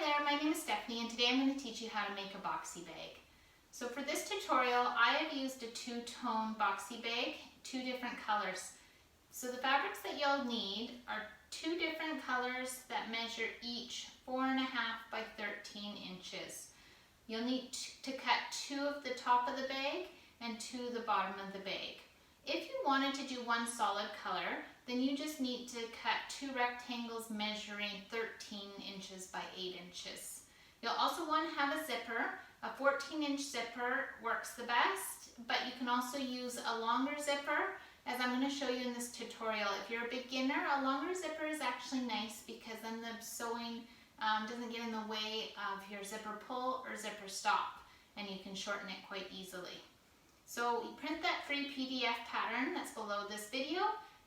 there, my name is Stephanie and today I'm going to teach you how to make a boxy bag. So for this tutorial I have used a two-tone boxy bag, two different colors. So the fabrics that you'll need are two different colors that measure each 4.5 by 13 inches. You'll need to cut two of the top of the bag and two of the bottom of the bag. If you wanted to do one solid color, then you just need to cut two rectangles measuring 13 inches by 8 inches. You'll also want to have a zipper. A 14-inch zipper works the best, but you can also use a longer zipper, as I'm going to show you in this tutorial. If you're a beginner, a longer zipper is actually nice because then the sewing doesn't get in the way of your zipper pull or zipper stop, and you can shorten it quite easily. So print that free PDF pattern that's below this video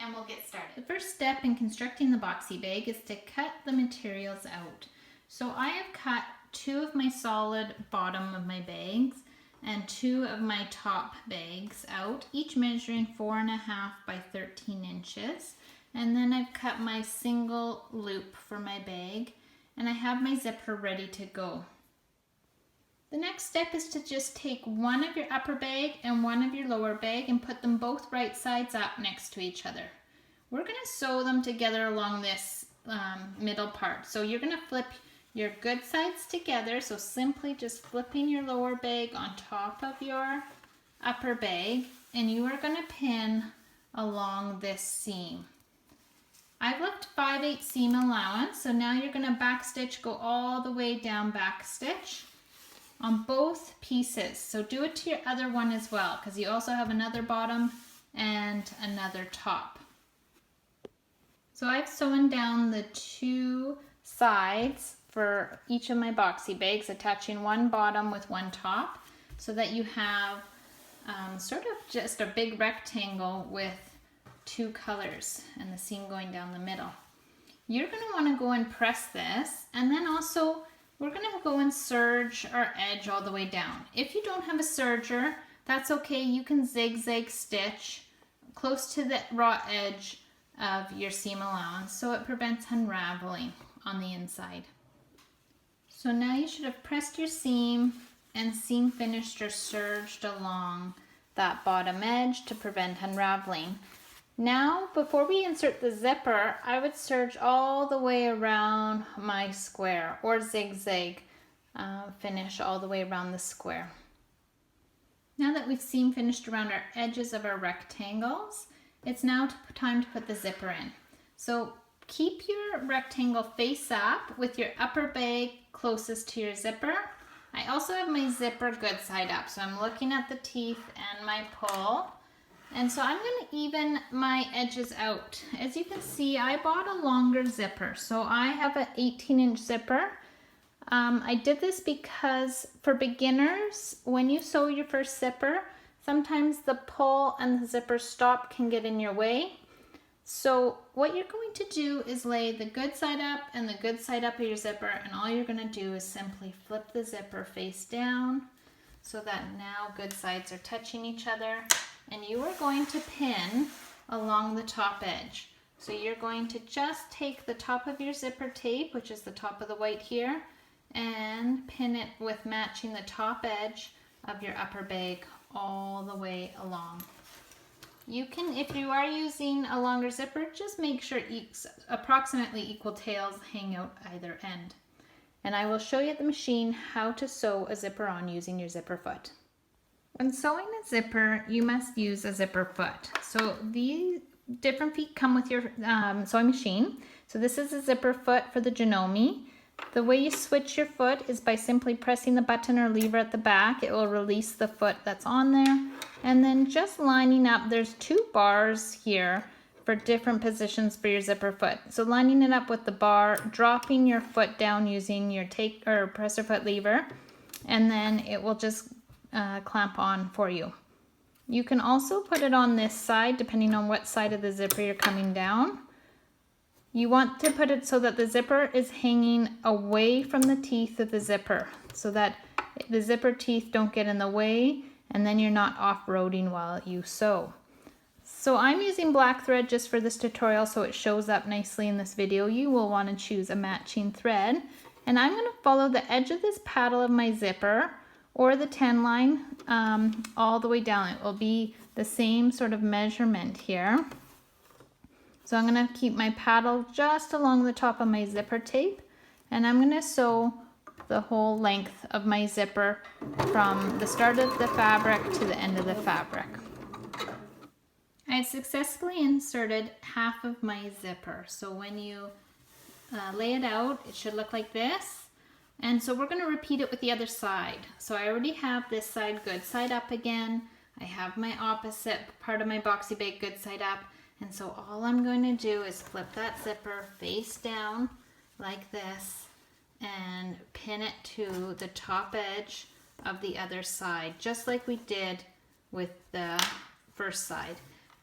and we'll get started. The first step in constructing the boxy bag is to cut the materials out. So I have cut two of my solid bottom of my bags and two of my top bags out, each measuring 4.5 by 13 inches. And then I've cut my single loop for my bag and I have my zipper ready to go. The next step is to just take one of your upper bag and one of your lower bag and put them both right sides up next to each other. We're going to sew them together along this middle part. So you're going to flip your good sides together. So simply just flipping your lower bag on top of your upper bag, and you are going to pin along this seam. I've left 5/8 seam allowance. So now you're going to back stitch, go all the way down back stitch on both pieces. So do it to your other one as well, because you also have another bottom and another top. So I've sewn down the two sides for each of my boxy bags, attaching one bottom with one top, so that you have sort of just a big rectangle with two colors and the seam going down the middle. You're going to want to go and press this, and then also we're going to go and serge our edge all the way down. If you don't have a serger, that's okay. You can zigzag stitch close to the raw edge of your seam allowance so it prevents unraveling on the inside. So now you should have pressed your seam and seam finished or serged along that bottom edge to prevent unraveling. Now, before we insert the zipper, I would serge all the way around my square, or zigzag finish all the way around the square. Now that we've seam finished around our edges of our rectangles, it's now time to put the zipper in. So keep your rectangle face up with your upper bag closest to your zipper. I also have my zipper good side up, so I'm looking at the teeth and my pull. And so I'm going to even my edges out. As you can see, I bought a longer zipper. So I have an 18-inch zipper. I did this because for beginners, when you sew your first zipper, sometimes the pull and the zipper stop can get in your way. So what you're going to do is lay the good side up and the good side up of your zipper, and all you're going to do is simply flip the zipper face down so that now good sides are touching each other. And you are going to pin along the top edge. So you're going to just take the top of your zipper tape, which is the top of the white here, and pin it with matching the top edge of your upper bag all the way along. You can, if you are using a longer zipper, just make sure approximately equal tails hang out either end. And I will show you at the machine how to sew a zipper on using your zipper foot. When sewing a zipper, you must use a zipper foot. So the different feet come with your sewing machine. So this is a zipper foot for the Janome. The way you switch your foot is by simply pressing the button or lever at the back. It will release the foot that's on there. And then just lining up, there's two bars here for different positions for your zipper foot. So lining it up with the bar, dropping your foot down using your take or presser foot lever, and then it will just clamp on for you. You can also put it on this side depending on what side of the zipper you're coming down. You want to put it so that the zipper is hanging away from the teeth of the zipper so that the zipper teeth don't get in the way, and then you're not off-roading while you sew. So I'm using black thread just for this tutorial so it shows up nicely in this video. You will want to choose a matching thread. And I'm going to follow the edge of this paddle of my zipper or the 10 line all the way down. It will be the same sort of measurement here. So I'm going to keep my paddle just along the top of my zipper tape, and I'm going to sew the whole length of my zipper from the start of the fabric to the end of the fabric. I successfully inserted half of my zipper. So when you lay it out, it should look like this. And so we're going to repeat it with the other side. So I already have this side good side up again. I have my opposite part of my boxy bag good side up. And so all I'm going to do is flip that zipper face down like this and pin it to the top edge of the other side, just like we did with the first side.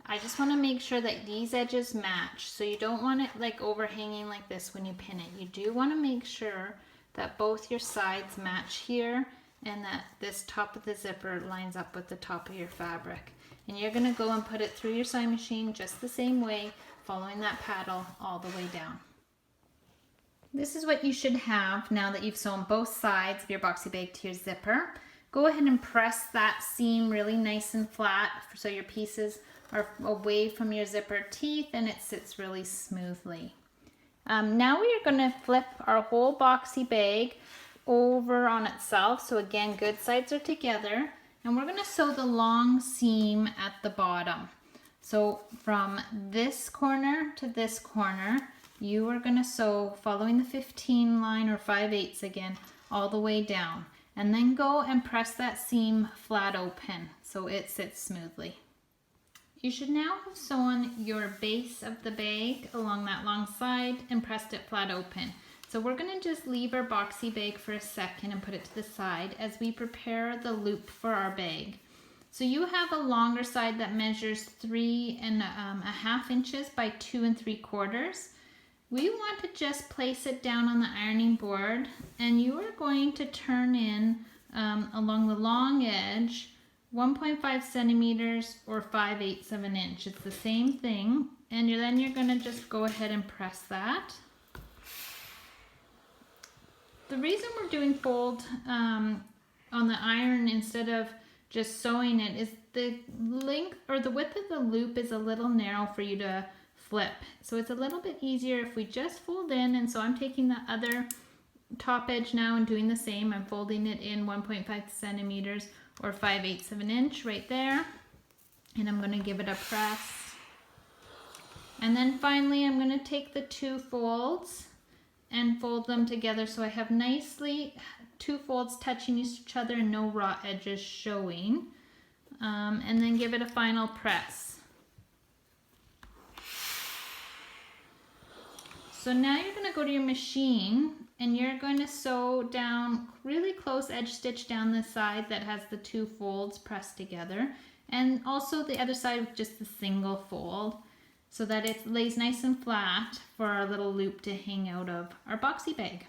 I just want to make sure that these edges match. So you don't want it like overhanging like this when you pin it. You do want to make sure that both your sides match here and that this top of the zipper lines up with the top of your fabric. And you're going to go and put it through your sewing machine just the same way, following that paddle all the way down. This is what you should have now that you've sewn both sides of your boxy bag to your zipper. Go ahead and press that seam really nice and flat so your pieces are away from your zipper teeth and it sits really smoothly. Now we are going to flip our whole boxy bag over on itself. So again, good sides are together, and we're going to sew the long seam at the bottom. So from this corner to this corner, you are going to sew following the 15 line or 5/8 again all the way down, and then go and press that seam flat open so it sits smoothly. You should now have sewn your base of the bag along that long side and pressed it flat open. So we're going to just leave our boxy bag for a second and put it to the side as we prepare the loop for our bag. So you have a longer side that measures 3.5 inches by 2 3/4. We want to just place it down on the ironing board, and you are going to turn in along the long edge 1.5 centimeters or 5/8 of an inch. It's the same thing, and then you're going to just go ahead and press that. The reason we're doing fold on the iron instead of just sewing it is the length or the width of the loop is a little narrow for you to flip. So it's a little bit easier if we just fold in, and so I'm taking the other top edge now and doing the same. I'm folding it in 1.5 centimeters or 5/8 of an inch right there, and I'm going to give it a press. And then finally I'm going to take the two folds and fold them together so I have nicely two folds touching each other and no raw edges showing, and then give it a final press. So now you're going to go to your machine and you're going to sew down really close edge stitch down the side that has the two folds pressed together, and also the other side with just the single fold, so that it lays nice and flat for our little loop to hang out of our boxy bag.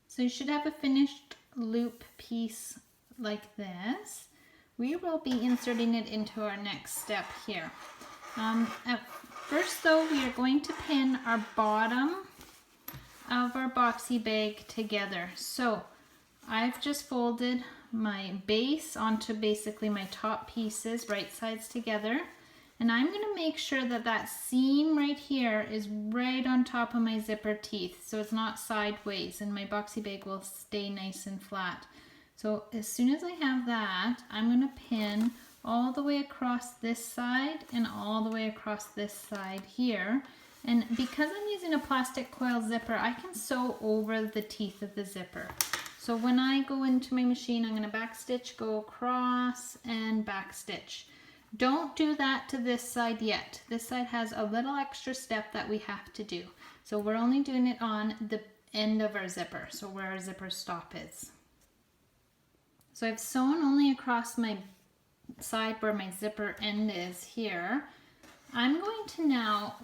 So you should have a finished loop piece like this. We will be inserting it into our next step here. At first though, we are going to pin our bottom of our boxy bag together. So I've just folded my base onto basically my top pieces, right sides together. And I'm going to make sure that that seam right here is right on top of my zipper teeth, so it's not sideways, and my boxy bag will stay nice and flat. So as soon as I have that, I'm going to pin all the way across this side and all the way across this side here. And because I'm using a plastic coil zipper, I can sew over the teeth of the zipper. So when I go into my machine, I'm going to back stitch, go across, and back stitch. Don't do that to this side yet. This side has a little extra step that we have to do. So we're only doing it on the end of our zipper, so where our zipper stop is. So I've sewn only across my side where my zipper end is here. I'm going to now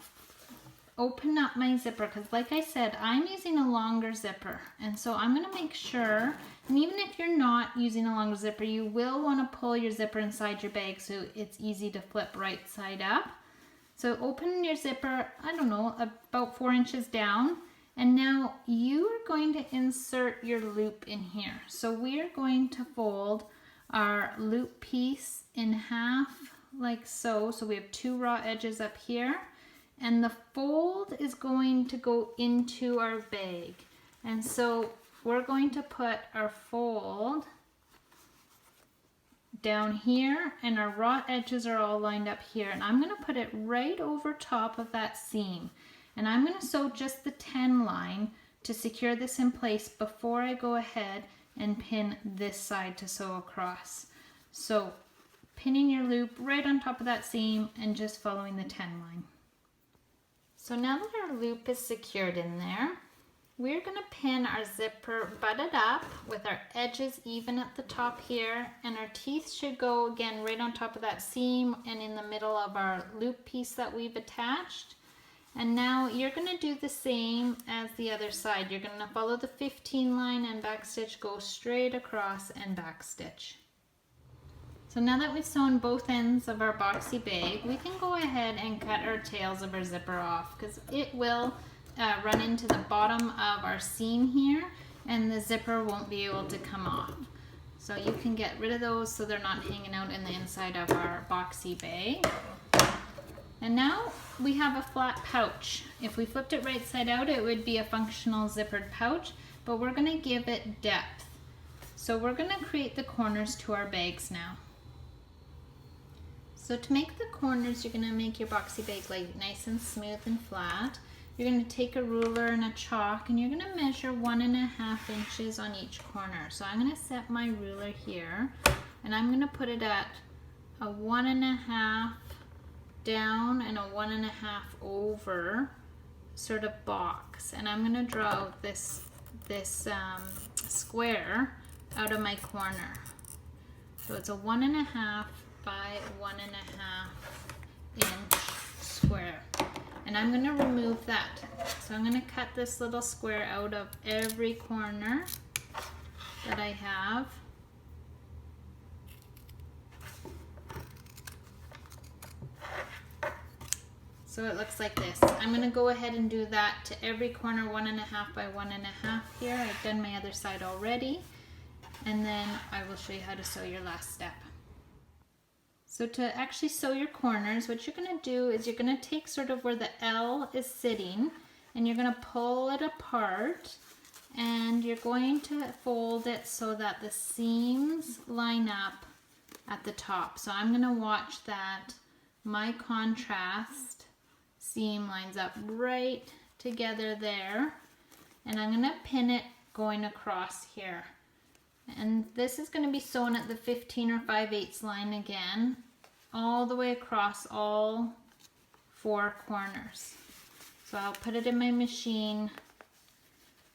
open up my zipper because, like I said, I'm using a longer zipper, and so I'm going to make sure, and even if you're not using a longer zipper, you will want to pull your zipper inside your bag so it's easy to flip right side up. So open your zipper, I don't know, about 4 inches down, And now you are going to insert your loop in here. So we are going to fold our loop piece in half like so. So we have 2 raw edges up here, and the fold is going to go into our bag. And so we're going to put our fold down here, and our raw edges are all lined up here, and I'm going to put it right over top of that seam, and I'm going to sew just the 10 line to secure this in place before I go ahead and pin this side to sew across. So pinning your loop right on top of that seam and just following the 10 line. So now that our loop is secured in there, we're going to pin our zipper butted up with our edges even at the top here, and our teeth should go again right on top of that seam and in the middle of our loop piece that we've attached. And now you're going to do the same as the other side. You're going to follow the 15 line and backstitch, go straight across and backstitch. So now that we've sewn both ends of our boxy bag, we can go ahead and cut our tails of our zipper off, because it will run into the bottom of our seam here, and the zipper won't be able to come off. So you can get rid of those so they're not hanging out in the inside of our boxy bag. And now we have a flat pouch. If we flipped it right side out, it would be a functional zippered pouch, but we're going to give it depth. So we're going to create the corners to our bags now. So to make the corners, you're going to make your boxy bag like nice and smooth and flat. You're going to take a ruler and a chalk, and you're going to measure 1.5 inches on each corner. So I'm going to set my ruler here, and I'm going to put it at a 1.5 down and a 1.5 over sort of box, and I'm going to draw out this square out of my corner. So it's a 1.5 by 1.5 inch square. And I'm going to remove that. So I'm going to cut this little square out of every corner that I have. So it looks like this. I'm going to go ahead and do that to every corner, 1.5 by 1.5 here. I've done my other side already. And then I will show you how to sew your last step. So to actually sew your corners, what you're going to do is you're going to take sort of where the L is sitting, and you're going to pull it apart, and you're going to fold it so that the seams line up at the top. So I'm going to watch that my contrast seam lines up right together there, and I'm going to pin it going across here. And this is going to be sewn at the 15 or 5/8 line again, all the way across all 4 corners. So I'll put it in my machine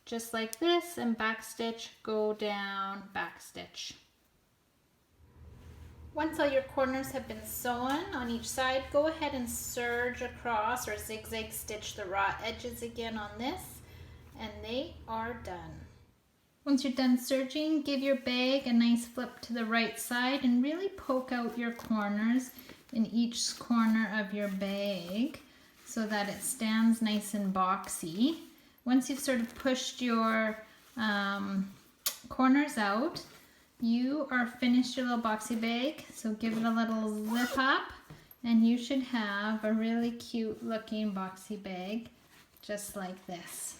just like this, and backstitch, go down, backstitch. Once all your corners have been sewn on each side, go ahead and serge across or zigzag stitch the raw edges again on this, and they are done. Once you're done serging, give your bag a nice flip to the right side and really poke out your corners in each corner of your bag so that it stands nice and boxy. Once you've sort of pushed your corners out, you are finished your little boxy bag. So give it a little zip up, and you should have a really cute looking boxy bag just like this.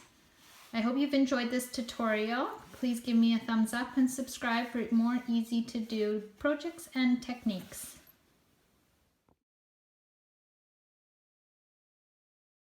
I hope you've enjoyed this tutorial. Please give me a thumbs up and subscribe for more easy to do projects and techniques.